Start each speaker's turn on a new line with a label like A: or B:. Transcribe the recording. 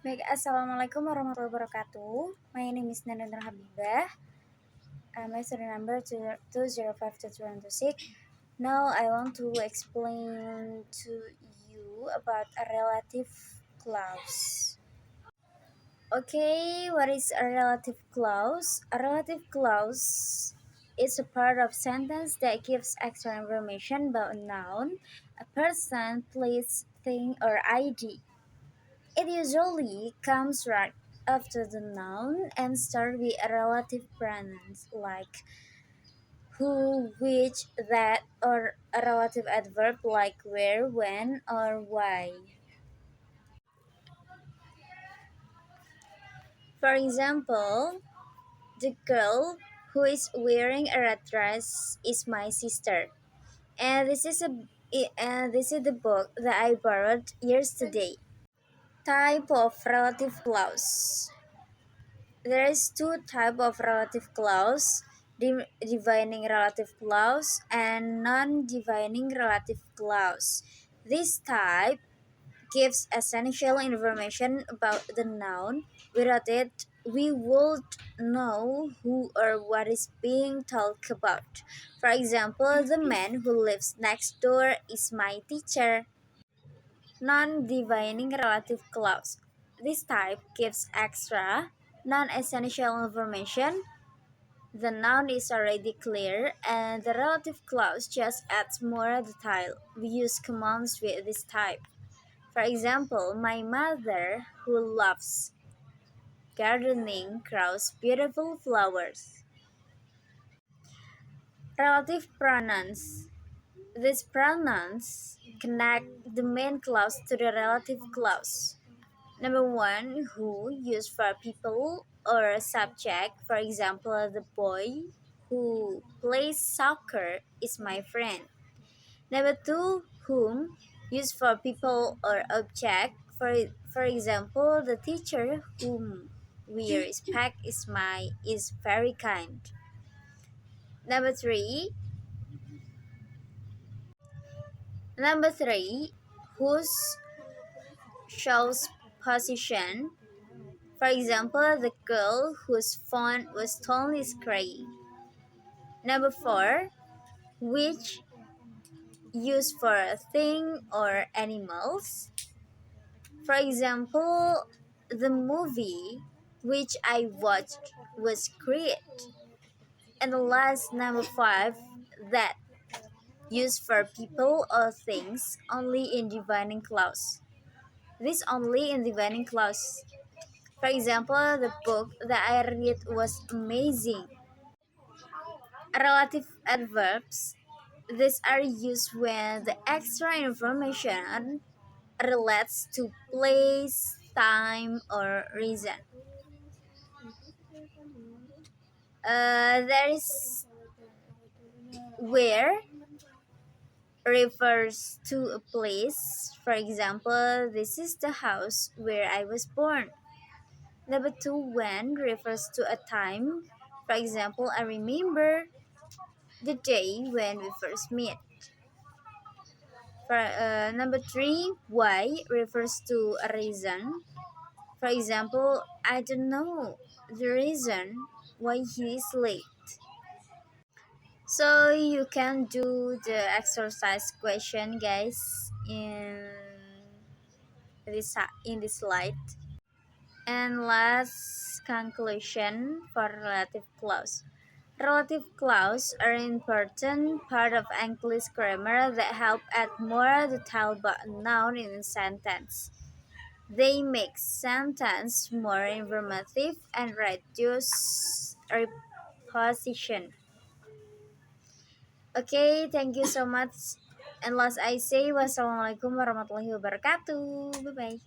A: Baik, Assalamualaikum warahmatullahi wabarakatuh. My name is Nanda Nur Chabibah. My student number 2052126. Now I want to explain to you about a relative clause. Okay, what is a relative clause? A relative clause is a part of sentence that gives extra information about a noun, a person, place, thing, or idea. It usually comes right after the noun and starts with a relative pronouns like who, which, that, or a relative adverb like where, when, or why. For example, the girl who is wearing a red dress is my sister. And this is the book that I borrowed yesterday. Type of relative clause. There is two type of relative clause, divining relative clause and non-divining relative clause. This type gives essential information about the noun. Without it, we would know who or what is being talked about. For example, the man who lives next door is my teacher. Non-divining relative clause. This type gives extra, non-essential information. The noun is already clear, and the relative clause just adds more detail. We use commands with this type. For example, my mother, who loves gardening, grows beautiful flowers. Relative pronouns. These pronouns connect the main clause to the relative clause. Number one, who, used for people or a subject. For example, the boy who plays soccer is my friend. Number two, whom, used for people or object. For example, the teacher whom we respect is very kind. Number three, whose shows position. For example, the girl whose phone was stolen is crying. Number four, which, used for a thing or animals. For example, the movie which I watched was great. And the last, number five, that, used for people or things only in dividing clause. This only in dividing clause. For example, the book that I read was amazing. Relative adverbs. These are used when the extra information relates to place, time, or reason. There is where refers to a place. For example, this is the house where I was born. Number two, when refers to a time. For example, I remember the day when we first met. Number three, why refers to a reason. For example, I don't know the reason why he is late. So you can do the exercise question, guys, in this slide. And last conclusion for relative clause. Relative clause are an important part of English grammar that help add more detail about a noun in a sentence. They make sentence more informative and reduce repetition. Okay, thank you so much. And last I say wassalamualaikum warahmatullahi wabarakatuh. Bye bye.